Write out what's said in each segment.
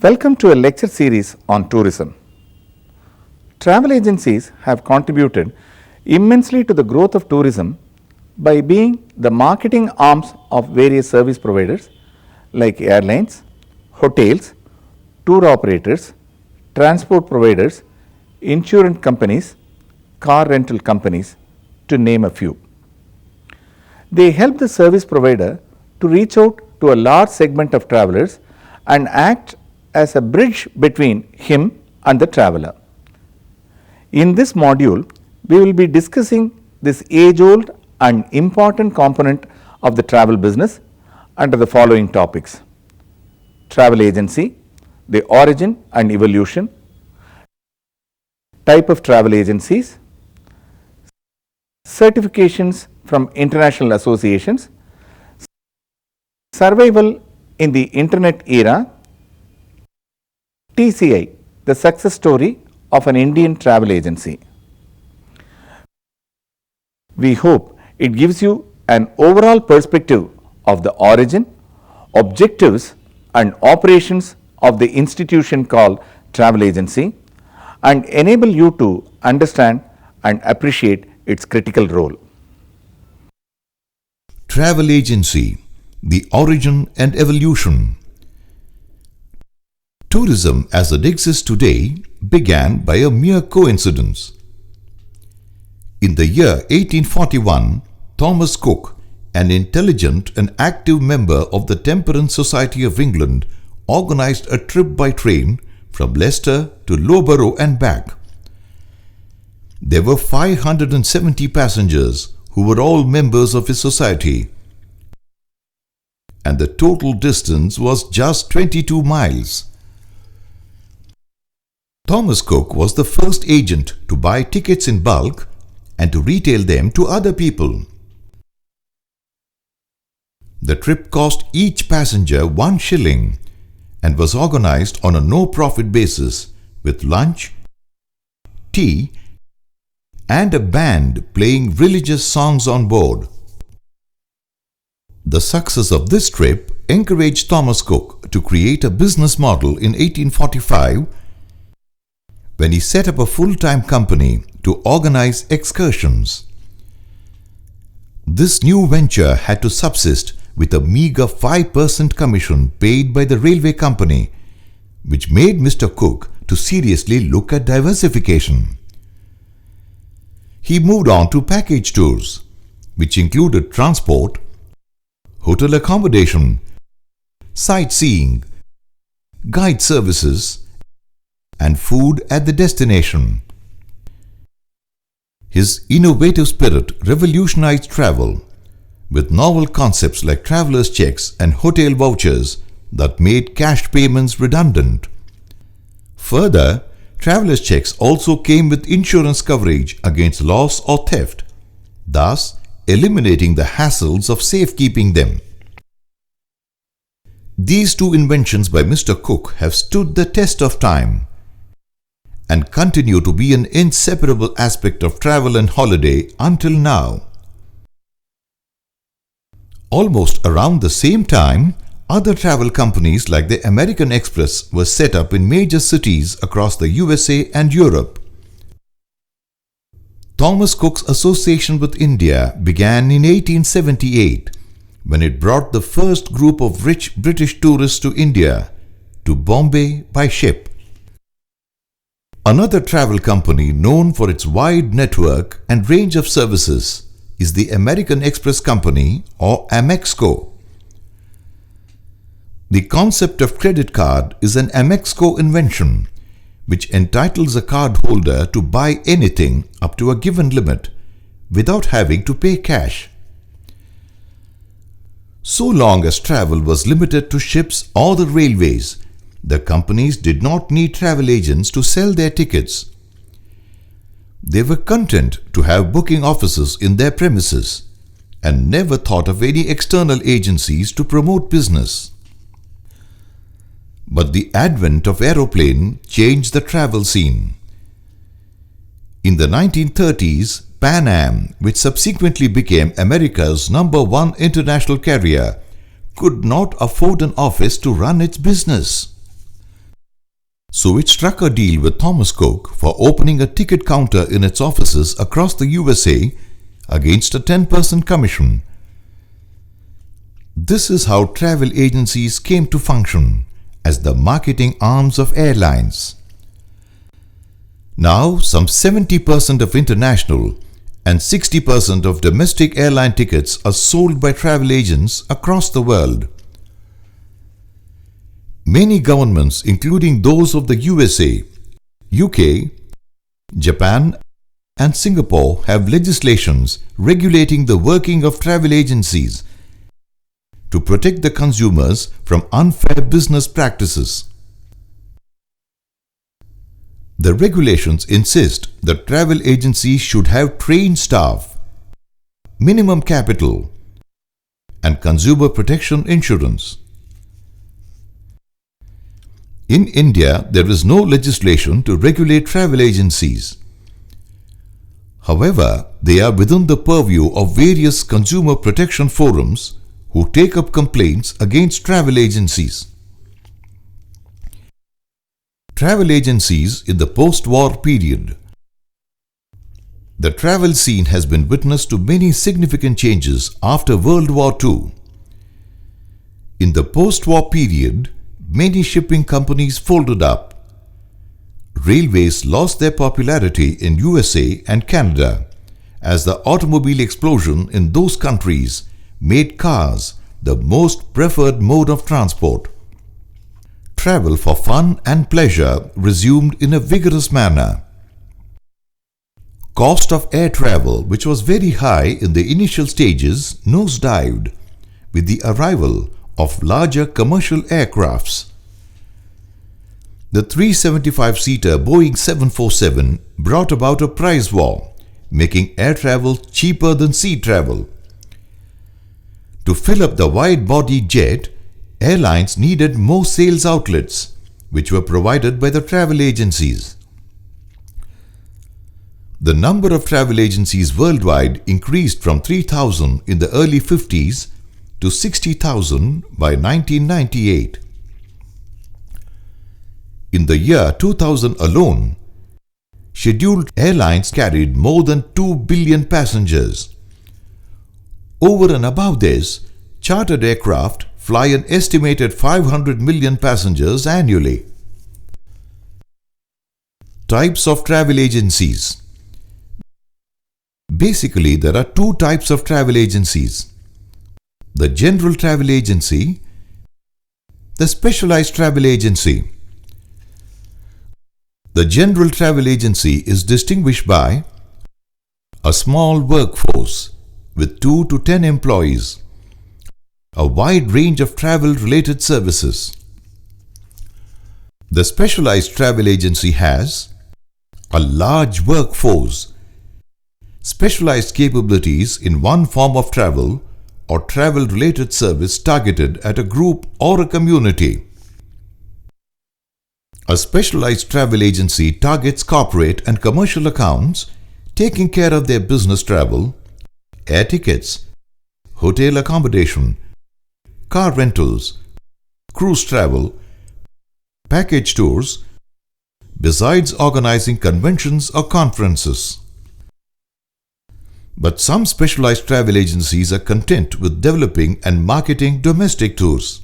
Welcome to a lecture series on tourism. Travel agencies have contributed immensely to the growth of tourism by being the marketing arms of various service providers like airlines, hotels, tour operators, transport providers, insurance companies, car rental companies, to name a few. They help the service provider to reach out to a large segment of travelers and act as a bridge between him and the traveler. In this module, we will be discussing this age-old and important component of the travel business under the following topics: travel agency, the origin and evolution, type of travel agencies, certifications from international associations, survival in the internet era, TCI, the success story of an Indian travel agency. We hope it gives you an overall perspective of the origin, objectives and operations of the institution called travel agency and enable you to understand and appreciate its critical role. Travel agency, the origin and evolution. Tourism as it exists today began by a mere coincidence. In the year 1841, Thomas Cook, an intelligent and active member of the Temperance Society of England, organized a trip by train from Leicester to Loughborough and back. There were 570 passengers who were all members of his society, and the total distance was just 22 miles. Thomas Cook was the first agent to buy tickets in bulk and to retail them to other people. The trip cost each passenger 1 shilling and was organized on a no-profit basis with lunch, tea, and a band playing religious songs on board. The success of this trip encouraged Thomas Cook to create a business model in 1845 when he set up a full-time company to organize excursions. This new venture had to subsist with a meager 5% commission paid by the railway company, which made Mr. Cook to seriously look at diversification. He moved on to package tours, which included transport, hotel accommodation, sightseeing, guide services, and food at the destination. His innovative spirit revolutionized travel with novel concepts like traveler's checks and hotel vouchers that made cash payments redundant. Further, traveler's checks also came with insurance coverage against loss or theft, thus eliminating the hassles of safekeeping them. These two inventions by Mr. Cook have stood the test of time and continue to be an inseparable aspect of travel and holiday until now. Almost around the same time, other travel companies like the American Express were set up in major cities across the USA and Europe. Thomas Cook's association with India began in 1878 when it brought the first group of rich British tourists to India, to Bombay by ship. Another travel company known for its wide network and range of services is the American Express Company, or Amexco. The concept of credit card is an Amexco invention which entitles a cardholder to buy anything up to a given limit without having to pay cash. So long as travel was limited to ships or the railways, the companies did not need travel agents to sell their tickets. They were content to have booking offices in their premises and never thought of any external agencies to promote business. But the advent of aeroplane changed the travel scene. In the 1930s, Pan Am, which subsequently became America's #1 international carrier, could not afford an office to run its business. So it struck a deal with Thomas Cook for opening a ticket counter in its offices across the USA against a 10% commission. This is how travel agencies came to function as the marketing arms of airlines. Now, some 70% of international and 60% of domestic airline tickets are sold by travel agents across the world. Many governments, including those of the USA, UK, Japan, and Singapore, have legislations regulating the working of travel agencies to protect the consumers from unfair business practices. The regulations insist that travel agencies should have trained staff, minimum capital, and consumer protection insurance. In India, there is no legislation to regulate travel agencies. However, they are within the purview of various consumer protection forums who take up complaints against travel agencies. Travel agencies in the post-war period. The travel scene has been witness to many significant changes after World War II. In the post-war period, many shipping companies folded up. Railways lost their popularity in USA and Canada as the automobile explosion in those countries made cars the most preferred mode of transport. Travel for fun and pleasure resumed in a vigorous manner. Cost of air travel, which was very high in the initial stages, nosedived with the arrival of larger commercial aircrafts. The 375-seater Boeing 747 brought about a price war, making air travel cheaper than sea travel. To fill up the wide-body jet, airlines needed more sales outlets, which were provided by the travel agencies. The number of travel agencies worldwide increased from 3,000 in the early 50s to 60,000 by 1998. In the year 2000 alone, scheduled airlines carried more than 2 billion passengers. Over and above this, chartered aircraft fly an estimated 500 million passengers annually. Types of travel agencies. Basically, there are two types of travel agencies: the general travel agency, the specialized travel agency. The general travel agency is distinguished by a small workforce with 2 to 10 employees, a wide range of travel-related services. The specialized travel agency has a large workforce, specialized capabilities in one form of travel or travel-related service targeted at a group or a community. A specialized travel agency targets corporate and commercial accounts, taking care of their business travel, air tickets, hotel accommodation, car rentals, cruise travel, package tours, besides organizing conventions or conferences. But some specialized travel agencies are content with developing and marketing domestic tours.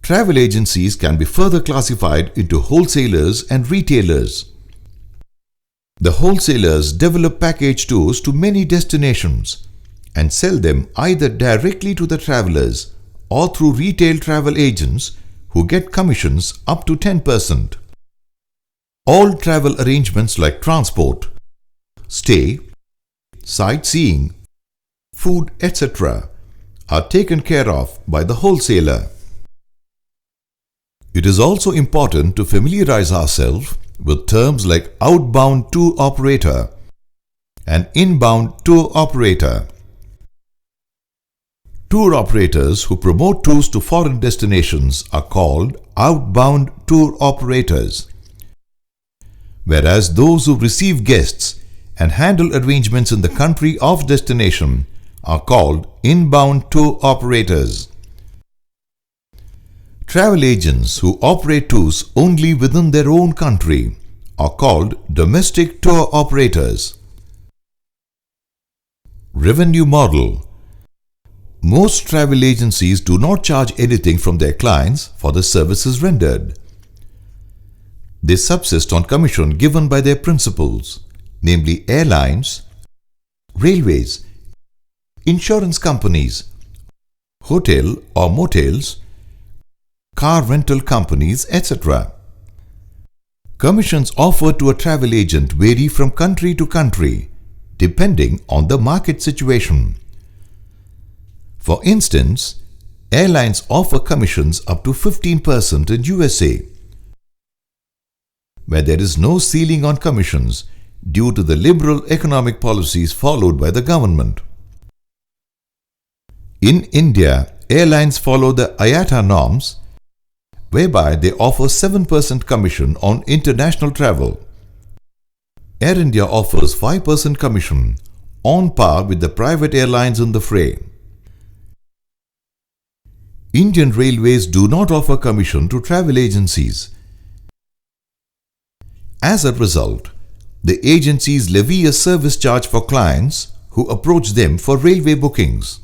Travel agencies can be further classified into wholesalers and retailers. The wholesalers develop package tours to many destinations and sell them either directly to the travelers or through retail travel agents who get commissions up to 10%. All travel arrangements like transport, stay, sightseeing, food, etc. are taken care of by the wholesaler. It is also important to familiarize ourselves with terms like outbound tour operator and inbound tour operator. Tour operators who promote tours to foreign destinations are called outbound tour operators, whereas those who receive guests and handle arrangements in the country of destination are called inbound tour operators. Travel agents who operate tours only within their own country are called domestic tour operators. Revenue model. Most travel agencies do not charge anything from their clients for the services rendered. They subsist on commission given by their principals, namely airlines, railways, insurance companies, hotel or motels, car rental companies, etc. Commissions offered to a travel agent vary from country to country, depending on the market situation. For instance, airlines offer commissions up to 15% in USA, where there is no ceiling on commissions due to the liberal economic policies followed by the government. In India, airlines follow the IATA norms, whereby they offer 7% commission on international travel. Air India offers 5% commission, on par with the private airlines in the fray. Indian Railways do not offer commission to travel agencies. As a result, the agencies levy a service charge for clients who approach them for railway bookings.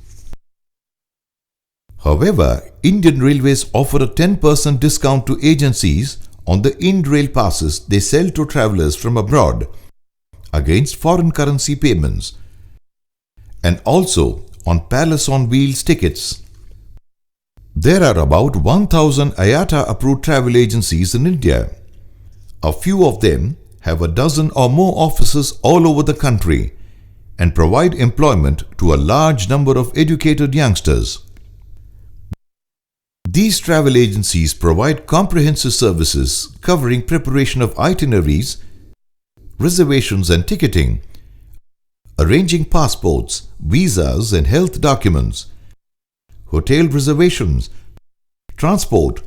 However, Indian Railways offer a 10% discount to agencies on the Indrail passes they sell to travellers from abroad against foreign currency payments, and also on Palace on Wheels tickets. There are about 1,000 IATA approved travel agencies in India. A few of them have a dozen or more offices all over the country and provide employment to a large number of educated youngsters. These travel agencies provide comprehensive services covering preparation of itineraries, reservations and ticketing, arranging passports, visas and health documents, hotel reservations, transport,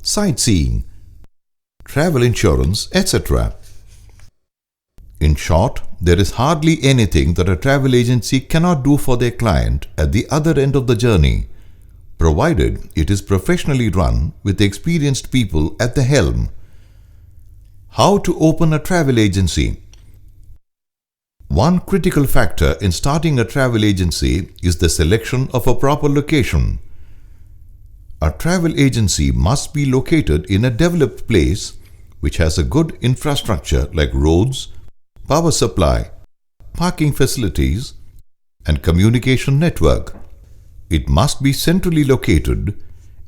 sightseeing, travel insurance, etc. In short, there is hardly anything that a travel agency cannot do for their client at the other end of the journey, provided it is professionally run with experienced people at the helm. How to open a travel agency? One critical factor in starting a travel agency is the selection of a proper location. A travel agency must be located in a developed place which has a good infrastructure like roads, power supply, parking facilities, and communication network. It must be centrally located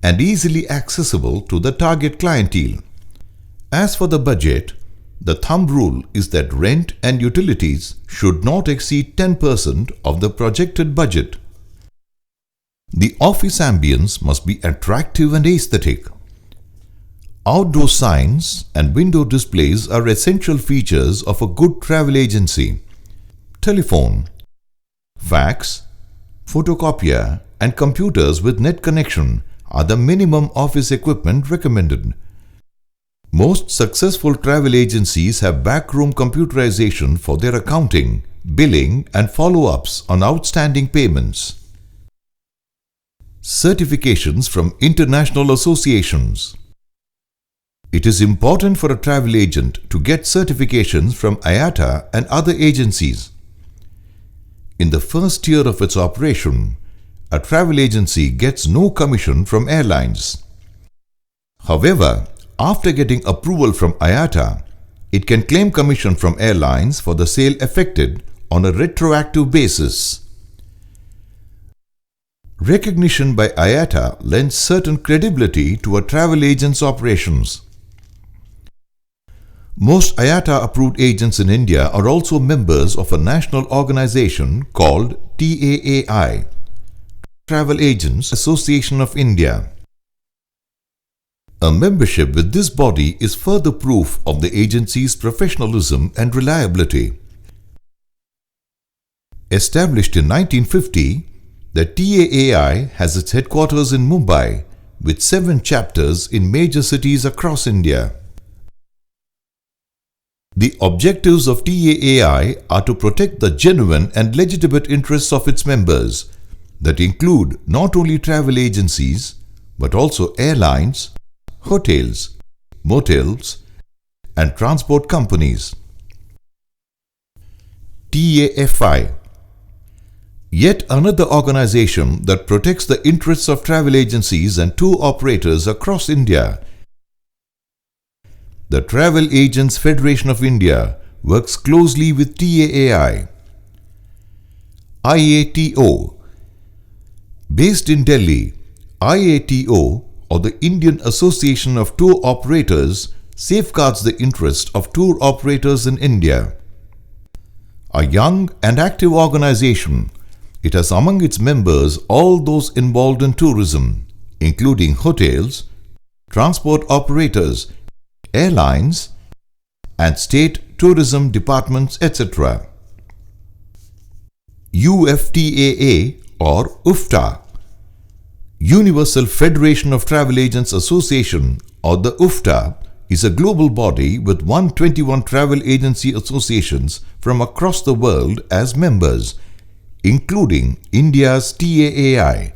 and easily accessible to the target clientele. As for the budget, the thumb rule is that rent and utilities should not exceed 10% of the projected budget. The office ambience must be attractive and aesthetic. Outdoor signs and window displays are essential features of a good travel agency. Telephone, fax, photocopier, and computers with net connection are the minimum office equipment recommended. Most successful travel agencies have backroom computerization for their accounting, billing, and follow-ups on outstanding payments. Certifications from international associations. It is important for a travel agent to get certifications from IATA and other agencies. In the first year of its operation, a travel agency gets no commission from airlines. However, after getting approval from IATA, it can claim commission from airlines for the sale effected on a retroactive basis. Recognition by IATA lends certain credibility to a travel agent's operations. Most IATA-approved agents in India are also members of a national organization called TAAI, Travel Agents Association of India. A membership with this body is further proof of the agency's professionalism and reliability. Established in 1950, the TAAI has its headquarters in Mumbai with 7 chapters in major cities across India. The objectives of TAAI are to protect the genuine and legitimate interests of its members that include not only travel agencies but also airlines, hotels, motels, and transport companies. TAFI, yet another organization that protects the interests of travel agencies and tour operators across India. The Travel Agents Federation of India works closely with TAAI. IATO, based in Delhi, IATO, or the Indian Association of Tour Operators, safeguards the interests of tour operators in India. A young and active organization, it has among its members all those involved in tourism, including hotels, transport operators, airlines, and state tourism departments, etc. UFTAA or UFTA, Universal Federation of Travel Agents Association, or the UFTA, is a global body with 121 travel agency associations from across the world as members, including India's TAAI.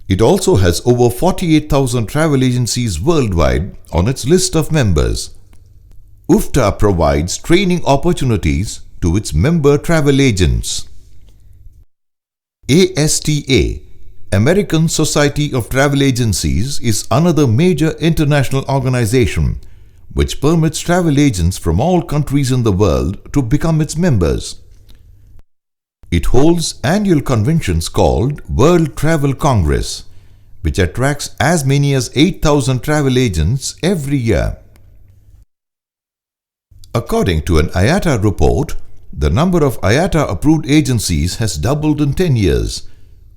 It also has over 48,000 travel agencies worldwide on its list of members. UFTA provides training opportunities to its member travel agents. ASTA, American Society of Travel Agencies, is another major international organization which permits travel agents from all countries in the world to become its members. It holds annual conventions called World Travel Congress, which attracts as many as 8,000 travel agents every year. According to an IATA report, the number of IATA-approved agencies has doubled in 10 years,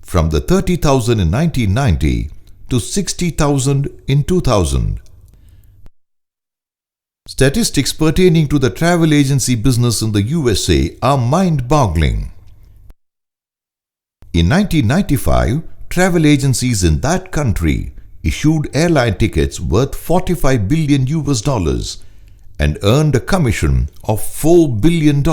from the 30,000 in 1990 to 60,000 in 2000. Statistics pertaining to the travel agency business in the USA are mind-boggling. In 1995, travel agencies in that country issued airline tickets worth $45 billion and earned a commission of $4 billion.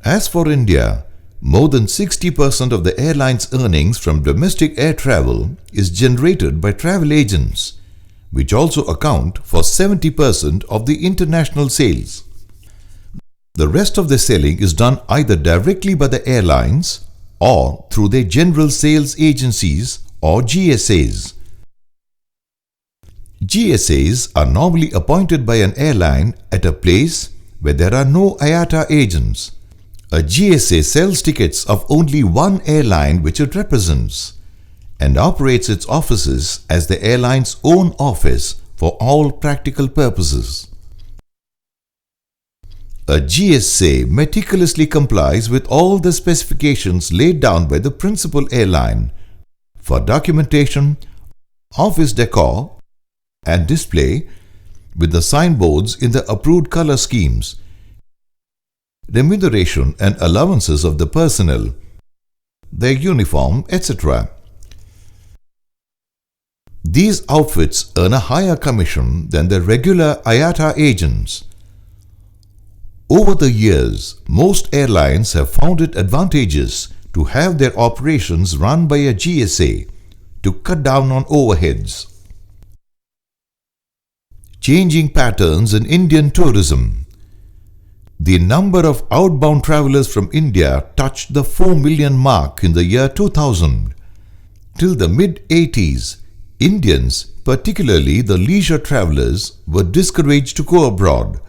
As for India, more than 60% of the airline's earnings from domestic air travel is generated by travel agents, which also account for 70% of the international sales. The rest of the selling is done either directly by the airlines or through their general sales agencies or GSAs. GSAs are normally appointed by an airline at a place where there are no IATA agents. A GSA sells tickets of only one airline which it represents and operates its offices as the airline's own office for all practical purposes. A GSA meticulously complies with all the specifications laid down by the principal airline for documentation, office decor, and display with the signboards in the approved color schemes, remuneration and allowances of the personnel, their uniform, etc. These outfits earn a higher commission than the regular IATA agents. Over the years, most airlines have found it advantageous to have their operations run by a GSA to cut down on overheads. Changing patterns in Indian tourism. The number of outbound travelers from India touched the 4 million mark in the year 2000. Till the mid-80s, Indians, particularly the leisure travelers, were discouraged to go abroad,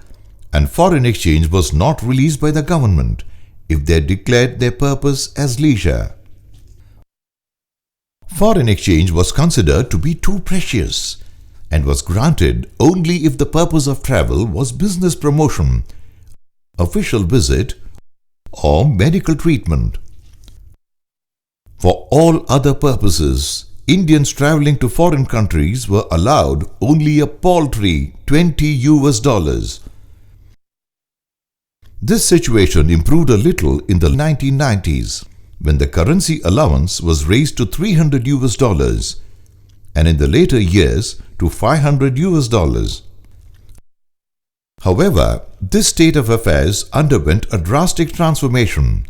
and foreign exchange was not released by the government if they declared their purpose as leisure. Foreign exchange was considered to be too precious and was granted only if the purpose of travel was business promotion, official visit, or medical treatment. For all other purposes, Indians traveling to foreign countries were allowed only a paltry $20. This situation improved a little in the 1990s when the currency allowance was raised to $300 and in the later years to $500. However, this state of affairs underwent a drastic transformation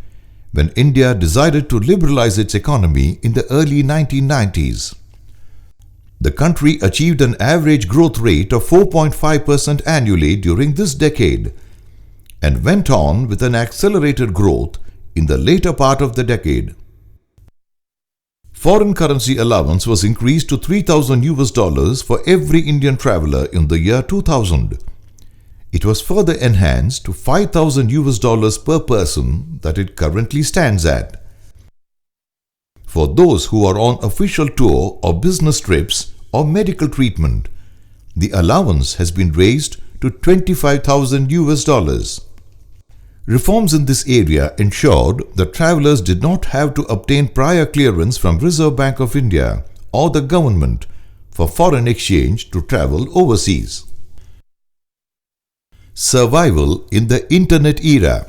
when India decided to liberalize its economy in the early 1990s. The country achieved an average growth rate of 4.5% annually during this decade and went on with an accelerated growth in the later part of the decade. Foreign currency allowance was increased to $3,000 for every Indian traveler in the year 2000. It was further enhanced to $5,000 per person that it currently stands at. For those who are on official tour or business trips or medical treatment, the allowance has been raised to $25,000. Reforms in this area ensured that travelers did not have to obtain prior clearance from Reserve Bank of India or the government for foreign exchange to travel overseas. Survival in the Internet era.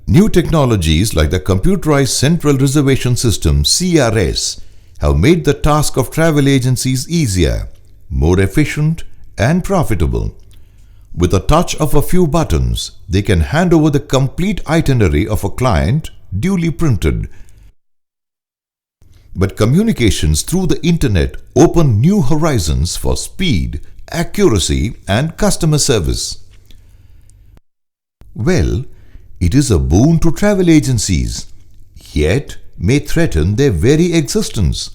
New technologies like the Computerized Central Reservation System (CRS) have made the task of travel agencies easier, more efficient and profitable. With a touch of a few buttons, they can hand over the complete itinerary of a client duly printed. But communications through the internet open new horizons for speed, accuracy and customer service. Well, it is a boon to travel agencies, yet may threaten their very existence.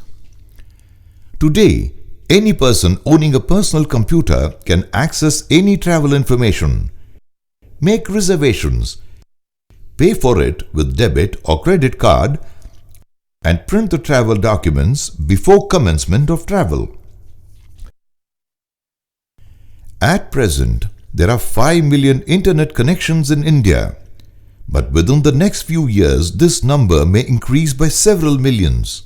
Today, any person owning a personal computer can access any travel information, make reservations, pay for it with debit or credit card, and print the travel documents before commencement of travel. At present, there are 5 million internet connections in India, but within the next few years this number may increase by several millions.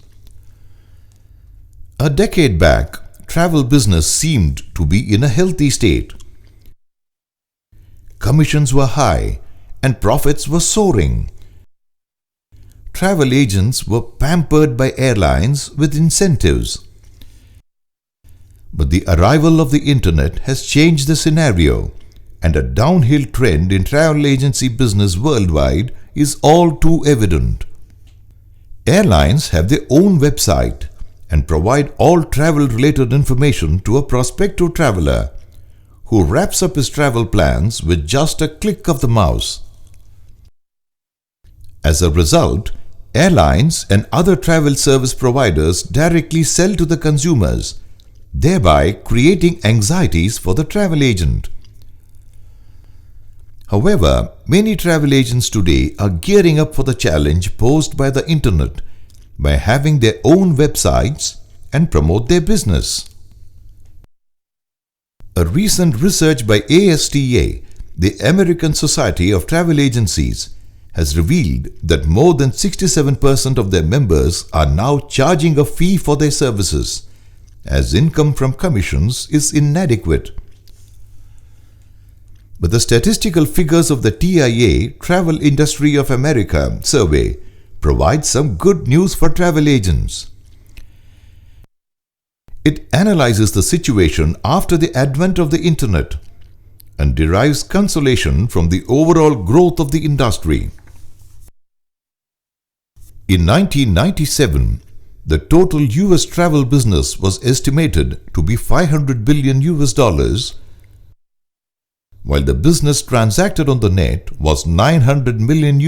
A decade back, travel business seemed to be in a healthy state. Commissions were high and profits were soaring. Travel agents were pampered by airlines with incentives. But the arrival of the internet has changed the scenario, and a downhill trend in travel agency business worldwide is all too evident. Airlines have their own website and provide all travel-related information to a prospective traveler who wraps up his travel plans with just a click of the mouse. As a result, airlines and other travel service providers directly sell to the consumers, thereby creating anxieties for the travel agent. However, many travel agents today are gearing up for the challenge posed by the internet by having their own websites and promote their business. A recent research by ASTA, the American Society of Travel Agencies, has revealed that more than 67% of their members are now charging a fee for their services, as income from commissions is inadequate. But the statistical figures of the TIA Travel Industry of America survey provide some good news for travel agents. It analyzes the situation after the advent of the internet and derives consolation from the overall growth of the industry. In 1997, the total US travel business was estimated to be $500 billion, while the business transacted on the net was $900 million.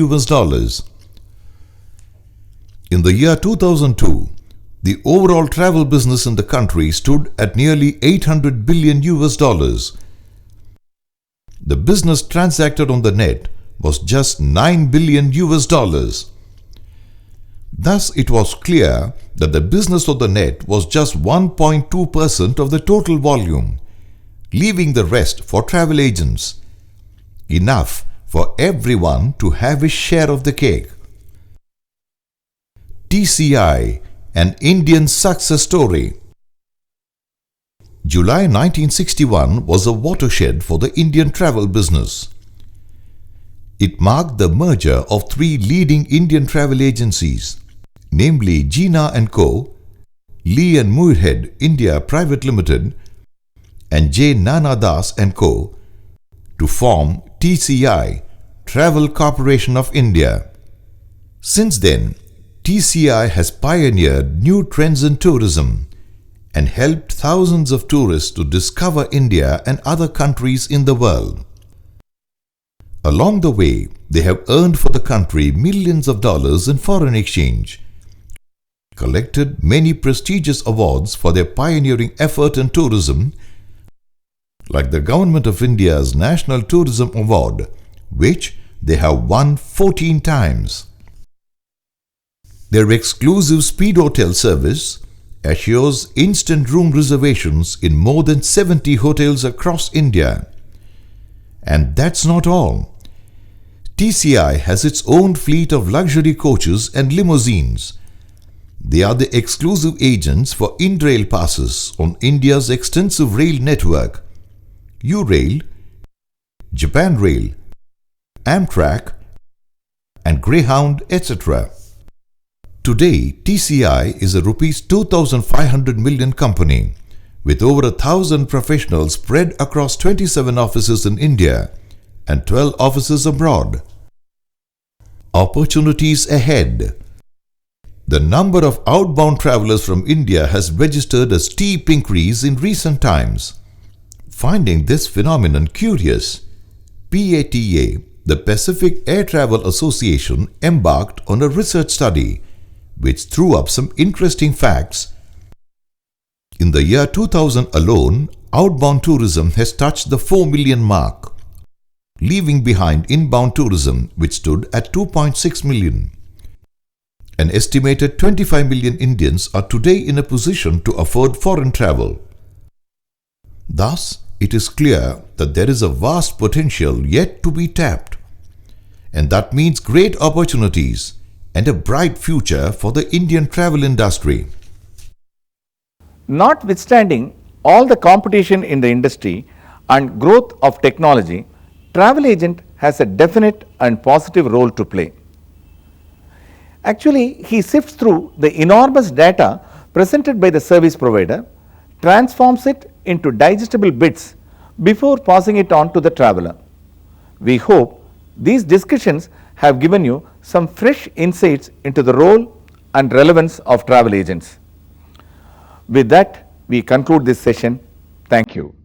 In the year 2002, the overall travel business in the country stood at nearly $800 billion. The business transacted on the net was just $9 billion. Thus, it was clear that the business on the net was just 1.2% of the total volume, leaving the rest for travel agents. Enough for everyone to have his share of the cake. TCI, an Indian success story. July 1961 was a watershed for the Indian travel business. It marked the merger of 3 leading Indian travel agencies, namely Jina & Co., Lee and Muirhead India Private Limited, and J. Nana Das & Co., to form TCI, Travel Corporation of India. Since then, TCI has pioneered new trends in tourism and helped thousands of tourists to discover India and other countries in the world. Along the way, they have earned for the country millions of dollars in foreign exchange, collected many prestigious awards for their pioneering effort in tourism, like the Government of India's National Tourism Award, which they have won 14 times. Their exclusive speed hotel service assures instant room reservations in more than 70 hotels across India. And that's not all. TCI has its own fleet of luxury coaches and limousines. They are the exclusive agents for Indrail passes on India's extensive rail network, Eurail, Japan Rail, Amtrak and Greyhound, etc. Today, TCI is a Rs 2,500 million company with over 1,000 professionals spread across 27 offices in India and 12 offices abroad. Opportunities ahead. The number of outbound travelers from India has registered a steep increase in recent times. Finding this phenomenon curious, PATA, the Pacific Air Travel Association, embarked on a research study which threw up some interesting facts. In the year 2000 alone, outbound tourism has touched the 4 million mark, leaving behind inbound tourism which stood at 2.6 million. An estimated 25 million Indians are today in a position to afford foreign travel. Thus, it is clear that there is a vast potential yet to be tapped, and that means great opportunities and a bright future for the Indian travel industry. Notwithstanding all the competition in the industry and growth of technology, travel agent has a definite and positive role to play. Actually, he sifts through the enormous data presented by the service provider, transforms it into digestible bits before passing it on to the traveler. We hope these discussions have given you some fresh insights into the role and relevance of travel agents. With that, we conclude this session. Thank you.